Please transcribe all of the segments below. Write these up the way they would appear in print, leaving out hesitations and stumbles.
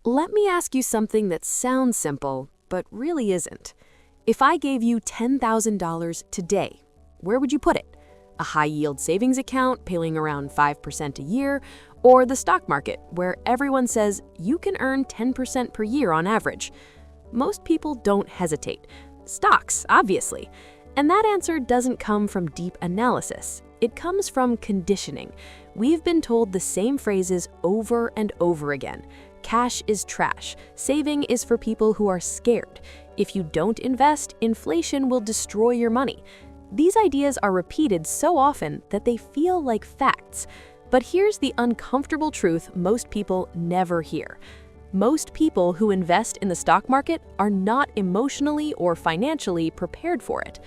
Let me ask you something that sounds simple, but really isn't. If I gave you $10,000 today, where would you put it? A high-yield savings account paying around 5% a year, or the stock market, where everyone says you can earn 10% per year on average? Most people don't hesitate. Stocks, obviously. And that answer doesn't come from deep analysis. It comes from conditioning. We've been told the same phrases over and over again. Cash is trash. Saving is for people who are scared. If you don't invest, inflation will destroy your money. These ideas are repeated so often that they feel like facts. But here's the uncomfortable truth most people never hear. Most people who invest in the stock market are not emotionally or financially prepared for it.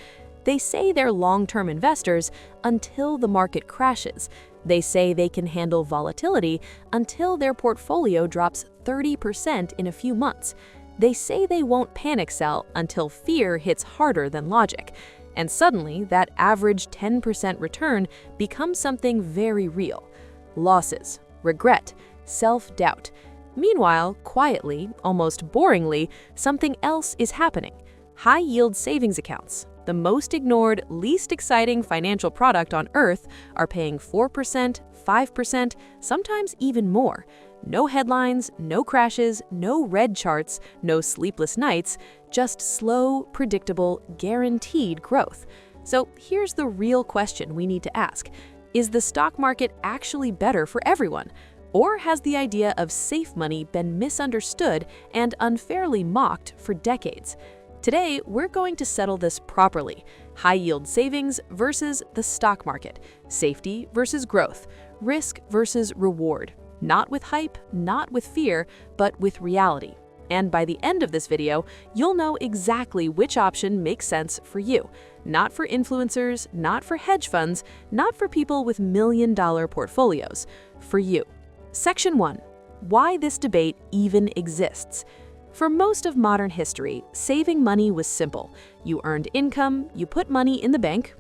They say they're long-term investors until the market crashes. They say they can handle volatility until their portfolio drops 30% in a few months. They say they won't panic sell until fear hits harder than logic. And suddenly, that average 10% return becomes something very real. Losses, regret, self-doubt. Meanwhile, quietly, almost boringly, something else is happening. High-yield savings accounts, the most ignored, least exciting financial product on earth, are paying 4%, 5%, sometimes even more. No headlines, no crashes, no red charts, no sleepless nights, just slow, predictable, guaranteed growth. So here's the real question we need to ask. Is the stock market actually better for everyone? Or has the idea of safe money been misunderstood and unfairly mocked for decades? Today, we're going to settle this properly. High-yield savings versus the stock market. Safety versus growth. Risk versus reward. Not with hype, not with fear, but with reality. And by the end of this video, you'll know exactly which option makes sense for you. Not for influencers, not for hedge funds, not for people with million-dollar portfolios. For you. Section 1. Why this debate even exists. For most of modern history, saving money was simple. You earned income, you put money in the bank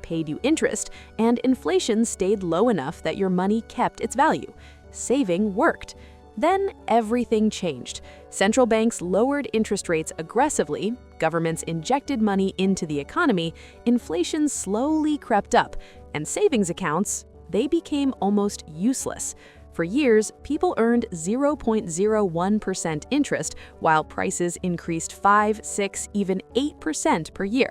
paid you interest, and inflation stayed low enough that your money kept its value. Saving worked. Then everything changed. Central banks lowered interest rates aggressively, governments injected money into the economy, inflation slowly crept up, and savings accounts, they became almost useless. For years, people earned 0.01% interest while prices increased 5, 6, even 8% per year.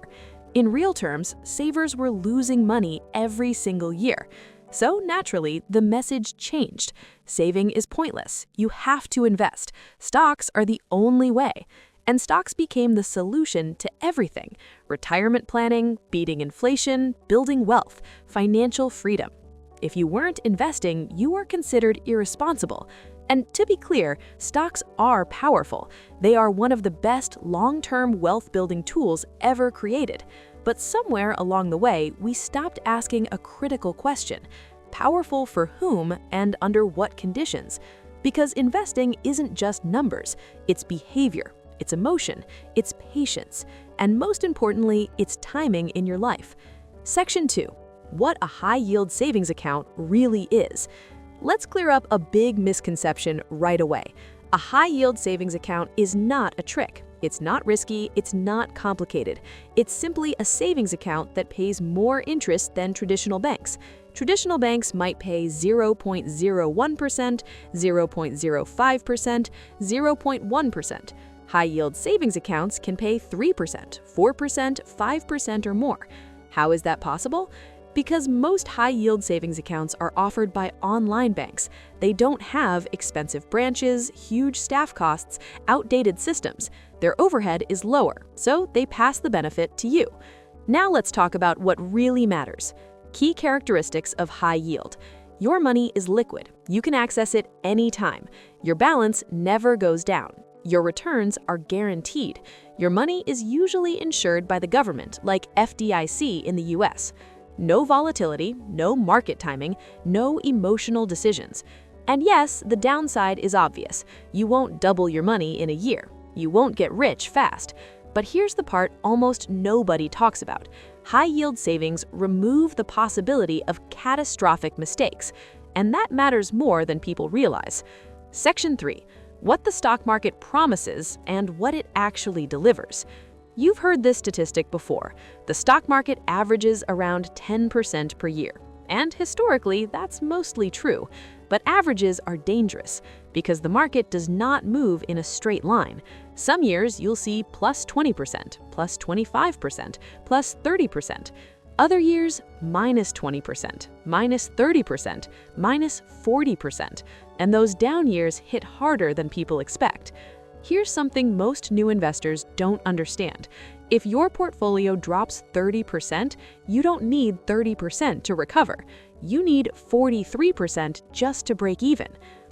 In real terms, savers were losing money every single year. So naturally, the message changed. Saving is pointless. You have to invest. Stocks are the only way. And stocks became the solution to everything: retirement planning, beating inflation, building wealth, financial freedom. If you weren't investing, you were considered irresponsible. And to be clear, stocks are powerful. They are one of the best long-term wealth-building tools ever created. But somewhere along the way, we stopped asking a critical question: powerful for whom and under what conditions? Because investing isn't just numbers, it's behavior, it's emotion, it's patience, and most importantly, it's timing in your life. Section 2. What a high-yield savings account really is. Let's clear up a big misconception right away. A high-yield savings account is not a trick. It's not risky, it's not complicated. It's simply a savings account that pays more interest than traditional banks. Traditional banks might pay 0.01%, 0.05%, 0.1%. High-yield savings accounts can pay 3%, 4%, 5% or more. How is that possible? Because most high-yield savings accounts are offered by online banks. They don't have expensive branches, huge staff costs, outdated systems. Their overhead is lower, so they pass the benefit to you. Now let's talk about what really matters. Key characteristics of high yield. Your money is liquid. You can access it anytime. Your balance never goes down. Your returns are guaranteed. Your money is usually insured by the government, like FDIC in the US. No volatility, no market timing, no emotional decisions. And yes, the downside is obvious. You won't double your money in a year. You won't get rich fast. But here's the part almost nobody talks about. High-yield savings remove the possibility of catastrophic mistakes. And that matters more than people realize. Section 3. What the stock market promises and what it actually delivers. You've heard this statistic before. The stock market averages around 10% per year. And historically, that's mostly true. But averages are dangerous because the market does not move in a straight line. Some years you'll see plus 20%, plus 25%, plus 30%. Other years, minus 20%, minus 30%, minus 40%. And those down years hit harder than people expect. Here's something most new investors don't understand. If your portfolio drops 30%, you don't need 30% to recover. You need 43% just to break even.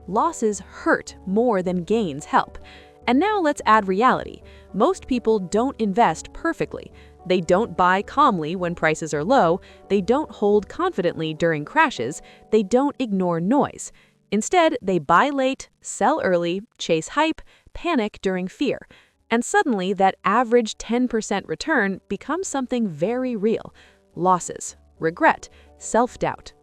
Losses hurt more than gains help. And now let's add reality. Most people don't invest perfectly. They don't buy calmly when prices are low. They don't hold confidently during crashes. They don't ignore noise. Instead, they buy late, sell early, chase hype, panic during fear. And suddenly, that average 10% return becomes something very real. Losses, regret, self-doubt.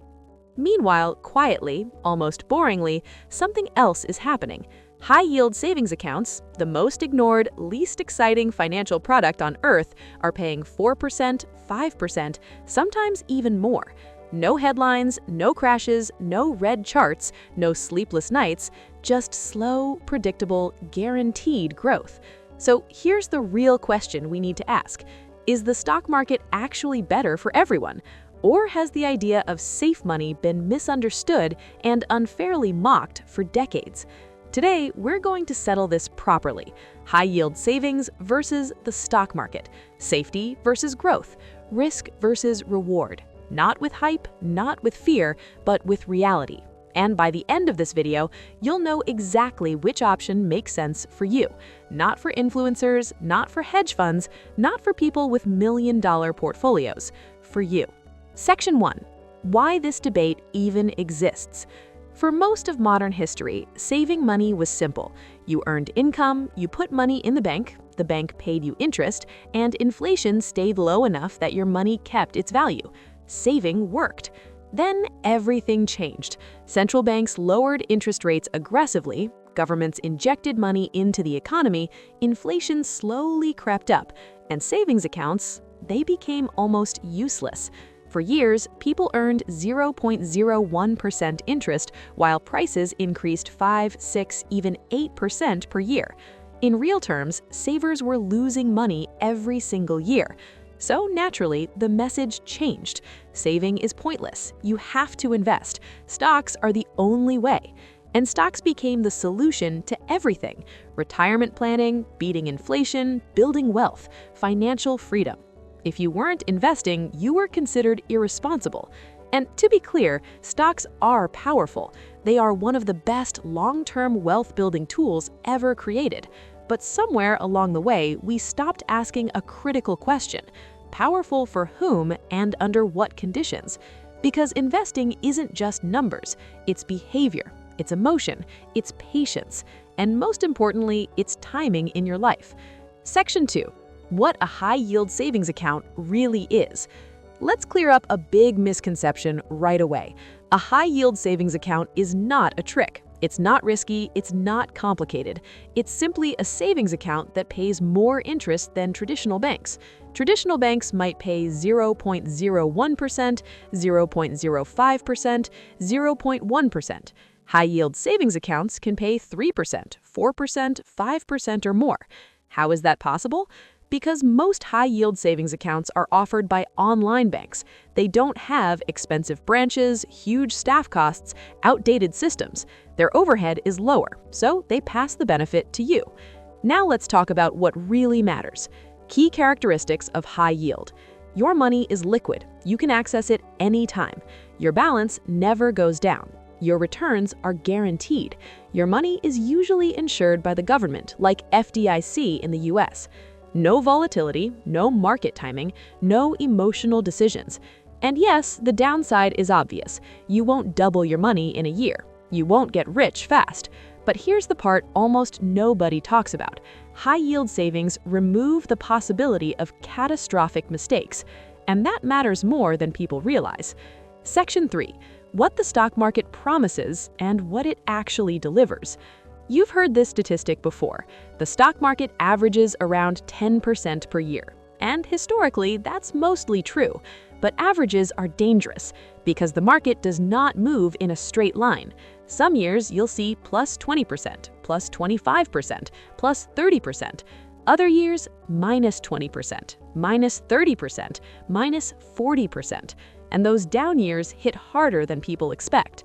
Meanwhile, quietly, almost boringly, something else is happening. High-yield savings accounts, the most ignored, least exciting financial product on earth, are paying 4%, 5%, sometimes even more. No headlines, no crashes, no red charts, no sleepless nights, just slow, predictable, guaranteed growth. So here's the real question we need to ask. Is the stock market actually better for everyone? Or has the idea of safe money been misunderstood and unfairly mocked for decades? Today, we're going to settle this properly. High-yield savings versus the stock market. Safety versus growth. Risk versus reward. Not with hype, not with fear, but with reality. And by the end of this video, you'll know exactly which option makes sense for you. Not for influencers, not for hedge funds, not for people with million-dollar portfolios. For you. Section 1. Why this debate even exists. For most of modern history, saving money was simple. You earned income, you put money in the bank paid you interest, and inflation stayed low enough that your money kept its value. Saving worked. Then everything changed. Central banks lowered interest rates aggressively, governments injected money into the economy, inflation slowly crept up, and savings accounts, they became almost useless. For years, people earned 0.01% interest while prices increased 5, 6, even 8% per year. In real terms, savers were losing money every single year. So naturally, the message changed. Saving is pointless. You have to invest. Stocks are the only way. And stocks became the solution to everything: retirement planning, beating inflation, building wealth, financial freedom. If you weren't investing, you were considered irresponsible. And to be clear, stocks are powerful. They are one of the best long-term wealth-building tools ever created. But somewhere along the way, we stopped asking a critical question: powerful for whom and under what conditions? Because investing isn't just numbers, it's behavior, it's emotion, it's patience, and most importantly, it's timing in your life. Section 2. What a high-yield savings account really is. Let's clear up a big misconception right away. A high-yield savings account is not a trick. It's not risky, it's not complicated. It's simply a savings account that pays more interest than traditional banks. Traditional banks might pay 0.01%, 0.05%, 0.1%. High-yield savings accounts can pay 3%, 4%, 5%, or more. How is that possible? Because most high-yield savings accounts are offered by online banks. They don't have expensive branches, huge staff costs, outdated systems. Their overhead is lower, so they pass the benefit to you. Now let's talk about what really matters. Key characteristics of high yield. Your money is liquid. You can access it anytime. Your balance never goes down. Your returns are guaranteed. Your money is usually insured by the government, like FDIC in the US. No volatility, no market timing, no emotional decisions. And yes, the downside is obvious. You won't double your money in a year. You won't get rich fast. But here's the part almost nobody talks about. High-yield savings remove the possibility of catastrophic mistakes. And that matters more than people realize. Section 3. What the stock market promises and what it actually delivers. You've heard this statistic before. The stock market averages around 10% per year. And historically, that's mostly true. But averages are dangerous because the market does not move in a straight line. Some years you'll see plus 20%, plus 25%, plus 30%. Other years, minus 20%, minus 30%, minus 40%. And those down years hit harder than people expect.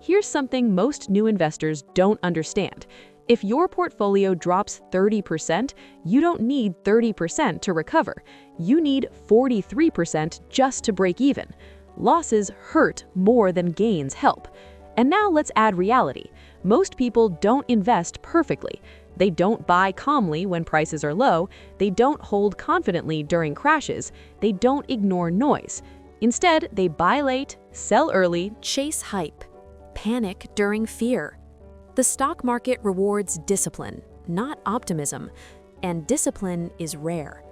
Here's something most new investors don't understand. If your portfolio drops 30%, you don't need 30% to recover. You need 43% just to break even. Losses hurt more than gains help. And now let's add reality. Most people don't invest perfectly. They don't buy calmly when prices are low. They don't hold confidently during crashes. They don't ignore noise. Instead, they buy late, sell early, chase hype, panic during fear. The stock market rewards discipline, not optimism, and discipline is rare.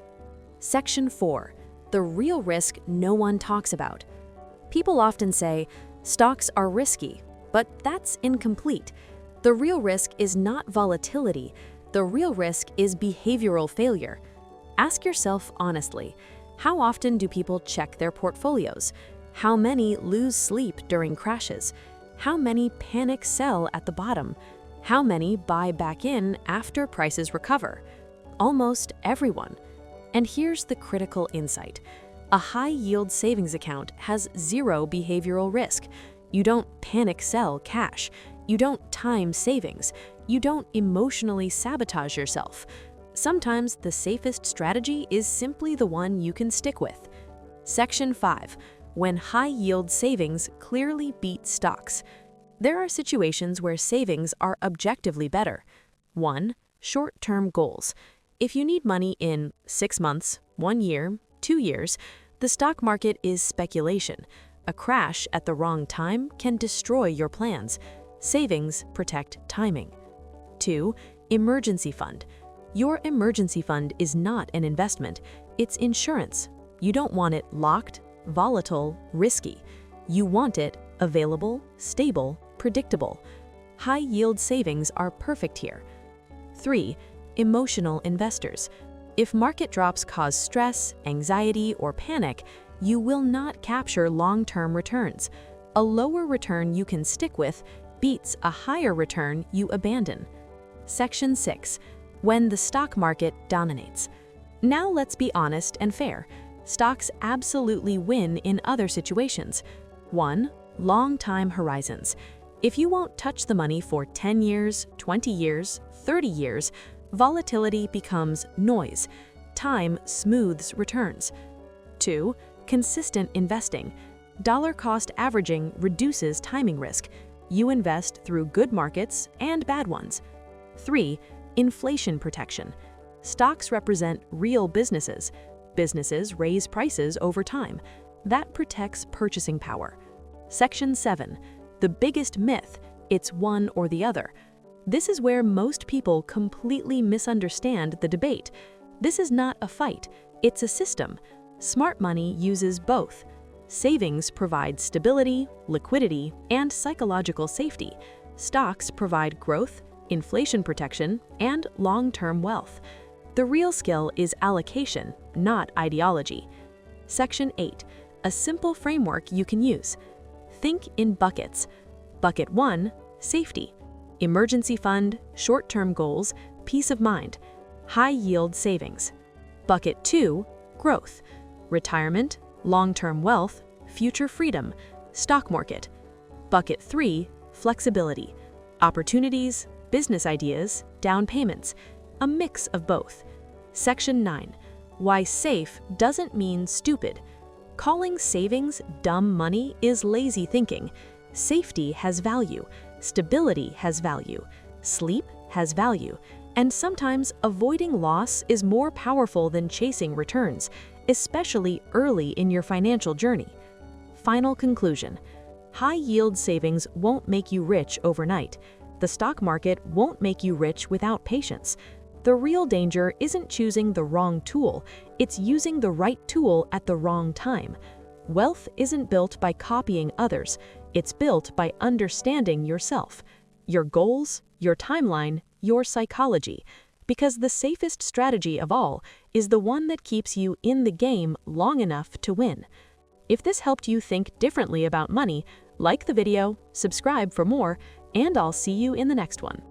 Section 4. The real risk no one talks about. People often say, stocks are risky, but that's incomplete. The real risk is not volatility. The real risk is behavioral failure. Ask yourself honestly, how often do people check their portfolios? How many lose sleep during crashes? How many panic sell at the bottom? How many buy back in after prices recover? Almost everyone. And here's the critical insight. A high-yield savings account has zero behavioral risk. You don't panic sell cash. You don't time savings. You don't emotionally sabotage yourself. Sometimes the safest strategy is simply the one you can stick with. Section 5. When high-yield savings clearly beat stocks. There are situations where savings are objectively better. 1. Short-term goals. If you need money in 6 months, 1 year, 2 years, the stock market is speculation. A crash at the wrong time can destroy your plans. Savings protect timing. 2. Emergency fund. Your emergency fund is not an investment, it's insurance. You don't want it locked, volatile, risky. You want it available, stable, predictable. High-yield savings are perfect here. 3. Emotional investors. If market drops cause stress, anxiety, or panic, you will not capture long-term returns. A lower return you can stick with beats a higher return you abandon. Section 6. When the stock market dominates. Now let's be honest and fair. Stocks absolutely win in other situations. 1. Long time horizons. If you won't touch the money for 10 years, 20 years, 30 years, volatility becomes noise. Time smooths returns. 2. Consistent investing. Dollar cost averaging reduces timing risk. You invest through good markets and bad ones. 3. Inflation protection. Stocks represent real businesses. Businesses raise prices over time. That protects purchasing power. Section 7. The biggest myth, it's one or the other. This is where most people completely misunderstand the debate. This is not a fight, it's a system. Smart money uses both. Savings provide stability, liquidity, and psychological safety. Stocks provide growth, inflation protection, and long-term wealth. The real skill is allocation, not ideology. Section 8. A simple framework you can use. Think in buckets. Bucket 1, safety. Emergency fund, short-term goals, peace of mind. High-yield savings. Bucket 2, growth. Retirement, long-term wealth, future freedom, stock market. Bucket 3, flexibility. Opportunities, business ideas, down payments. A mix of both. Section 9. Why safe doesn't mean stupid. Calling savings dumb money is lazy thinking. Safety has value, stability has value, sleep has value, and sometimes avoiding loss is more powerful than chasing returns, especially early in your financial journey. Final conclusion. High-yield savings won't make you rich overnight. The stock market won't make you rich without patience. The real danger isn't choosing the wrong tool, it's using the right tool at the wrong time. Wealth isn't built by copying others, it's built by understanding yourself. your goals, your timeline, your psychology. Because the safest strategy of all is the one that keeps you in the game long enough to win. If this helped you think differently about money, like the video, subscribe for more, and I'll see you in the next one.